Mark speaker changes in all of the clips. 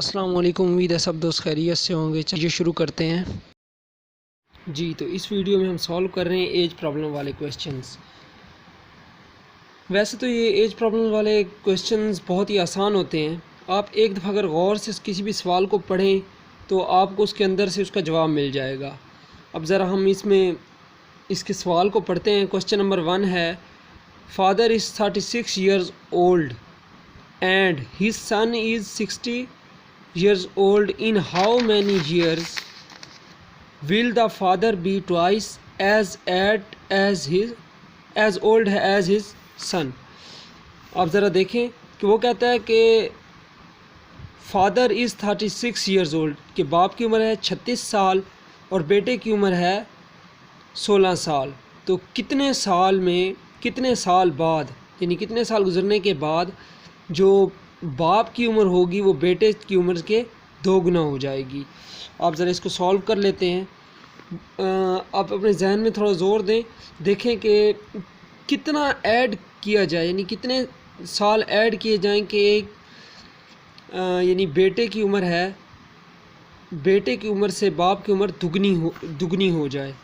Speaker 1: अस्सलाम वालेकुम। उम्मीद है सब दोस्त खैरियत से होंगे। चलिए शुरू करते हैं जी। तो इस वीडियो में हम सॉल्व कर रहे हैं एज प्रॉब्लम वाले क्वेश्चंस। वैसे तो ये एज प्रॉब्लम वाले क्वेश्चंस बहुत ही आसान होते हैं। आप एक दफ़ा अगर गौर से किसी भी सवाल को पढ़ें तो आपको उसके अंदर से उसका जवाब मिल जाएगा। अब ज़रा हम इसके सवाल को पढ़ते हैं। क्वेश्चन नंबर 1 है, father is 36 years old and his son is 60 years old. In how many years will the father be twice as old as his son? आप ज़रा देखें कि वो कहता है कि फादर इज़ 36 ईयर्स ओल्ड, कि बाप की उम्र है 36 साल और बेटे की उम्र है 16 साल। तो कितने साल बाद, यानी कितने साल गुजरने के बाद जो बाप की उम्र होगी वो बेटे की उम्र के 2 गुना हो जाएगी। आप ज़रा इसको सॉल्व कर लेते हैं। आप अपने जहन में थोड़ा ज़ोर दें, देखें कि कितना ऐड किया जाए, यानी कितने साल ऐड किए जाएं कि यानी बेटे की उम्र से बाप की उम्र दुगनी हो जाए।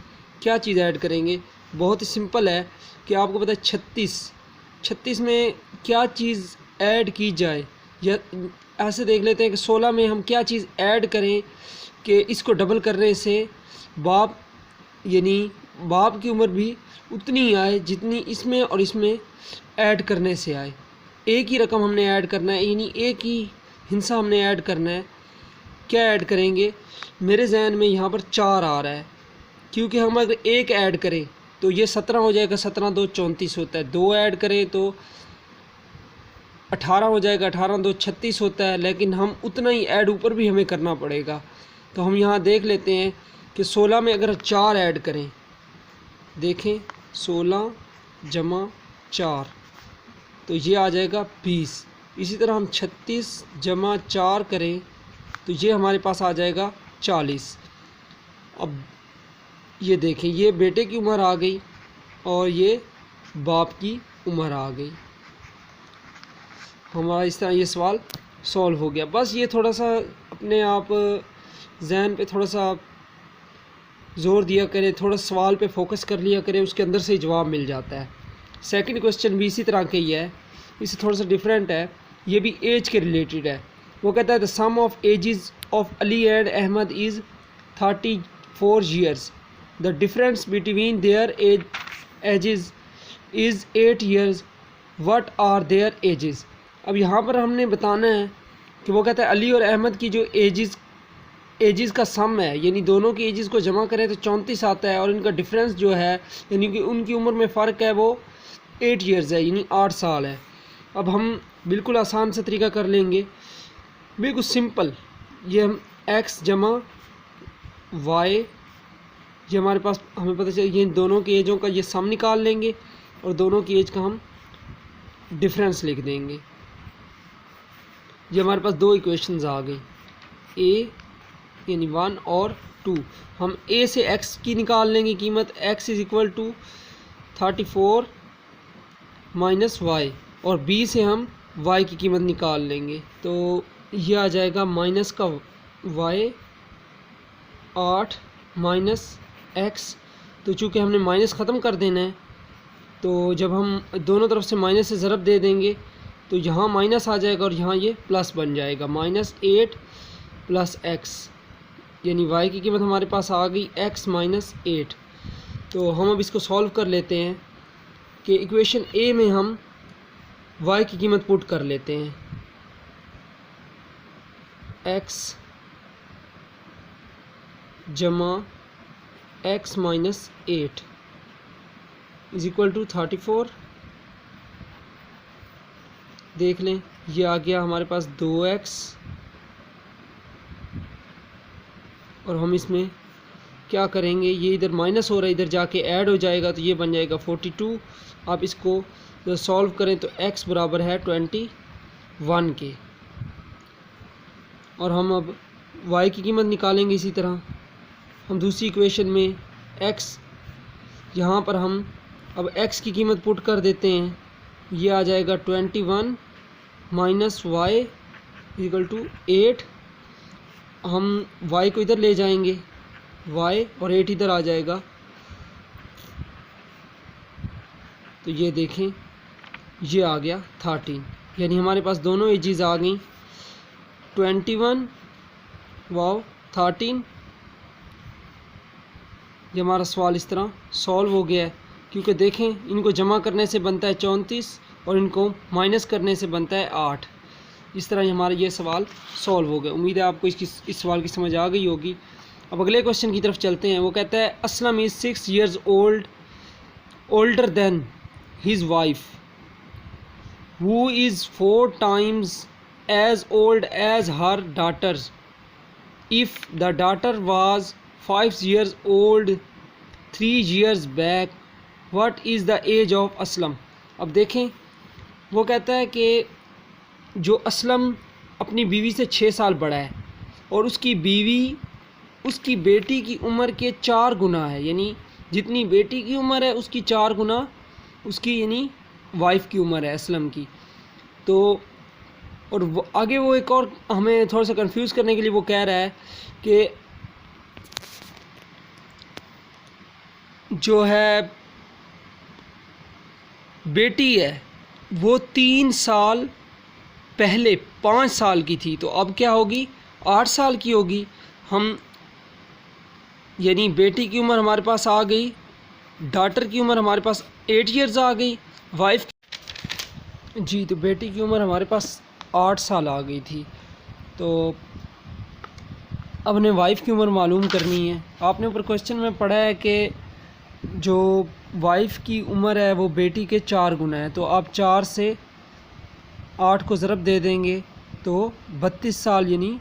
Speaker 1: क्या चीज़ ऐड करेंगे? बहुत ही सिंपल है कि आपको पता है 36 में क्या चीज़ ऐड की जाए, या ऐसे देख लेते हैं कि 16 में हम क्या चीज़ ऐड करें कि इसको डबल करने से बाप की उम्र भी उतनी ही आए जितनी इसमें और इसमें ऐड करने से आए। एक ही रकम हमने ऐड करना है, यानी एक ही हिस्सा हमने ऐड करना है। क्या ऐड करेंगे? मेरे जहन में यहाँ पर 4 आ रहा है, क्योंकि हम अगर एक ऐड करें तो ये 17 हो जाएगा। 17 2 34 होता है। 2 ऐड करें तो 18 हो जाएगा। 18 2 36 होता है। लेकिन हम उतना ही ऐड ऊपर भी हमें करना पड़ेगा। तो हम यहाँ देख लेते हैं कि 16 में अगर 4 ऐड करें, देखें 16 जमा 4 तो ये आ जाएगा 20। इसी तरह हम 36 जमा 4 करें तो ये हमारे पास आ जाएगा 40। अब ये देखें, ये बेटे की उम्र आ गई और ये बाप की उम्र आ गई। हमारा इस तरह ये सवाल सॉल्व हो गया। बस ये थोड़ा सा अपने आप जहन पे थोड़ा सा ज़ोर दिया करें, थोड़ा सवाल पे फोकस कर लिया करें, उसके अंदर से ही जवाब मिल जाता है। सेकंड क्वेश्चन भी इसी तरह का ही है, इससे थोड़ा सा डिफरेंट है। ये भी एज के रिलेटेड है। वो कहता है the sum of ages of Ali and Ahmad is 34 years. The difference between their ages is 8 years. What are their ages? अब यहाँ पर हमने बताना है कि वो कहता है अली और अहमद की जो एजेस का सम है, यानी दोनों की एजेस को जमा करें तो 34 आता है, और इनका डिफरेंस जो है यानी कि उनकी उम्र में फ़र्क है वो 8 ईयर्स है, यानी 8 साल है। अब हम बिल्कुल आसान सा तरीका कर लेंगे, बिल्कुल सिंपल। ये हम x जमा y, ये हमारे पास हमें पता चले ये दोनों की एजों का ये सम निकाल लेंगे और दोनों की एज का हम डिफरेंस लिख देंगे। ये हमारे पास 2 इक्वेशंस आ गई, a यानी 1 और 2। हम a से x की निकाल लेंगे कीमत। x is equal to 34 minus y, और b से हम y की कीमत निकाल लेंगे। तो ये आ जाएगा माइनस का y 8 माइनस x। तो चूँकि हमने माइनस ख़त्म कर देना है, तो जब हम दोनों तरफ से माइनस से ज़रब दे देंगे तो यहाँ माइनस आ जाएगा और यहाँ ये प्लस बन जाएगा। -8 प्लस x, यानी y की कीमत हमारे पास आ गई x माइनस 8। तो हम अब इसको सॉल्व कर लेते हैं कि इक्वेशन a में हम y की कीमत पुट कर लेते हैं। x जमा x minus 8 is equal to 34। देख लें, ये आ गया हमारे पास 2x, और हम इसमें क्या करेंगे, ये इधर माइनस हो रहा है, इधर जाके ऐड हो जाएगा तो ये बन जाएगा 42। आप इसको सॉल्व करें तो x बराबर है 21 के, और हम अब y की कीमत निकालेंगे। इसी तरह हम दूसरी इक्वेशन में x, यहाँ पर हम अब x की कीमत पुट कर देते हैं। ये आ जाएगा 21 माइनस y इक्वल टू 8 हम y को इधर ले जाएंगे, y और 8 इधर आ जाएगा। तो ये देखें, ये आ गया 13, यानी हमारे पास दोनों एजेस आ गई 21 वाओ 13। ये हमारा सवाल इस तरह सॉल्व हो गया है, क्योंकि देखें इनको जमा करने से बनता है 34 और इनको माइनस करने से बनता है 8। इस तरह हमारा ये सवाल सॉल्व हो गया। उम्मीद है आपको इस सवाल की समझ आ गई होगी। अब अगले क्वेश्चन की तरफ चलते हैं। वो कहता है Aslam is 6 years older than his wife who is 4 times as old as her daughters. If the daughter was 5 years old 3 years back, what is the age of Aslam? अब देखें, वो कहता है कि जो असलम अपनी बीवी से 6 साल बड़ा है और उसकी बीवी उसकी बेटी की उम्र के 4 गुना है, यानी जितनी बेटी की उम्र है उसकी 4 गुना उसकी यानी वाइफ की उम्र है असलम की। तो और वो आगे वो एक और हमें थोड़ा सा कंफ्यूज करने के लिए वो कह रहा है कि जो है बेटी है वो 3 साल पहले 5 साल की थी, तो अब क्या होगी 8 साल की होगी। हम यानी बेटी की उम्र हमारे पास आ गई, डॉटर की उम्र हमारे पास 8 years आ गई, वाइफ जी तो बेटी की उम्र हमारे पास 8 साल आ गई थी। तो अब हमें वाइफ की उम्र मालूम करनी है। आपने ऊपर क्वेश्चन में पढ़ा है कि जो वाइफ की उम्र है वो बेटी के 4 गुना है, तो आप 4 से 8 को ज़रब दे देंगे तो 32 साल यानी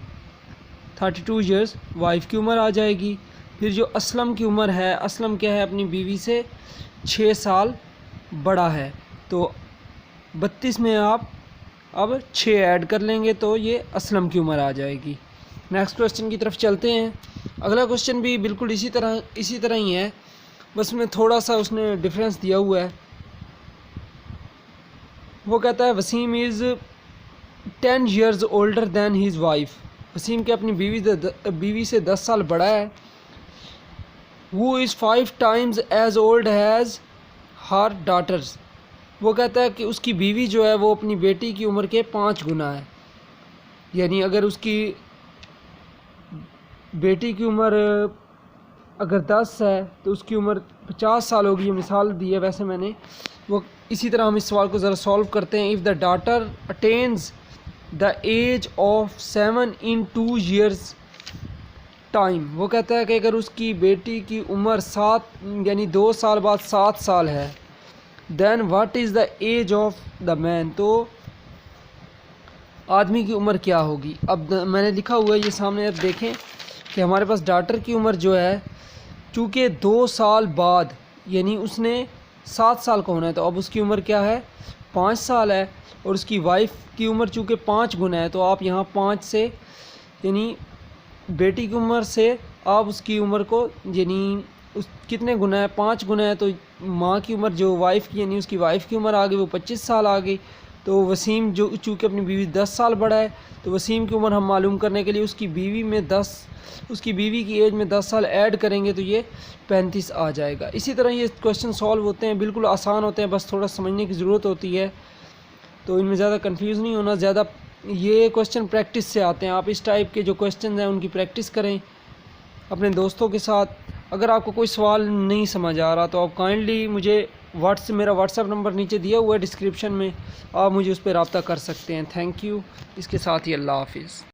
Speaker 1: 32 years वाइफ की उम्र आ जाएगी। फिर जो असलम की उम्र है, असलम क्या है अपनी बीवी से 6 साल बड़ा है, तो 32 में आप अब 6 ऐड कर लेंगे तो ये असलम की उम्र आ जाएगी। नेक्स्ट क्वेश्चन की तरफ चलते हैं। अगला क्वेश्चन भी बिल्कुल इसी तरह ही है, बस में थोड़ा सा उसने डिफरेंस दिया हुआ है। वो कहता है Wasim is 10 years older than his wife. Wasim के अपनी बीवी से 10 साल बड़ा है। वो is 5 times age old has her daughters. वो कहता है कि उसकी बीवी जो है वो अपनी बेटी की उम्र के 5 गुना है, यानी अगर उसकी बेटी की उम्र अगर 10 है तो उसकी उम्र 50 साल होगी। ये मिसाल दी है वैसे मैंने वो। इसी तरह हम इस सवाल को ज़रा सॉल्व करते हैं। If the daughter attains the age of 7 in 2 years time. वो कहता है कि अगर उसकी बेटी की उम्र 7 यानी 2 साल बाद 7 साल है, then what is the age of the man, तो आदमी की उम्र क्या होगी। अब मैंने लिखा हुआ है ये सामने, अब देखें कि हमारे पास डॉटर की उम्र जो है चूँकि 2 साल बाद यानी उसने 7 साल का होना है, तो अब उसकी उम्र क्या है 5 साल है। और उसकी वाइफ की उम्र चूँकि 5 गुना है, तो आप यहाँ 5 से यानी बेटी की उम्र से आप उसकी उम्र को यानी उस कितने गुना है 5 गुना है, तो माँ की उम्र जो वाइफ की यानी उसकी वाइफ की उम्र आ गई वो 25 साल आ गई। तो वसीम जो चूँकि अपनी बीवी 10 साल बड़ा है, तो वसीम की उम्र हम मालूम करने के लिए उसकी बीवी की एज में 10 साल ऐड करेंगे तो ये 35 आ जाएगा। इसी तरह ये क्वेश्चन सॉल्व होते हैं, बिल्कुल आसान होते हैं, बस थोड़ा समझने की ज़रूरत होती है। तो इनमें ज़्यादा कंफ्यूज नहीं होना, ज़्यादा ये क्वेश्चन प्रैक्टिस से आते हैं। आप इस टाइप के जो क्वेश्चन हैं उनकी प्रैक्टिस करें अपने दोस्तों के साथ। अगर आपको कोई सवाल नहीं समझ आ रहा तो आप काइंडली मुझे मेरा व्हाट्सएप नंबर नीचे दिया हुआ है डिस्क्रिप्शन में, आप मुझे उस पर रब्ता कर सकते हैं। Thank you. इसके साथ ही अल्लाह हाफिज़।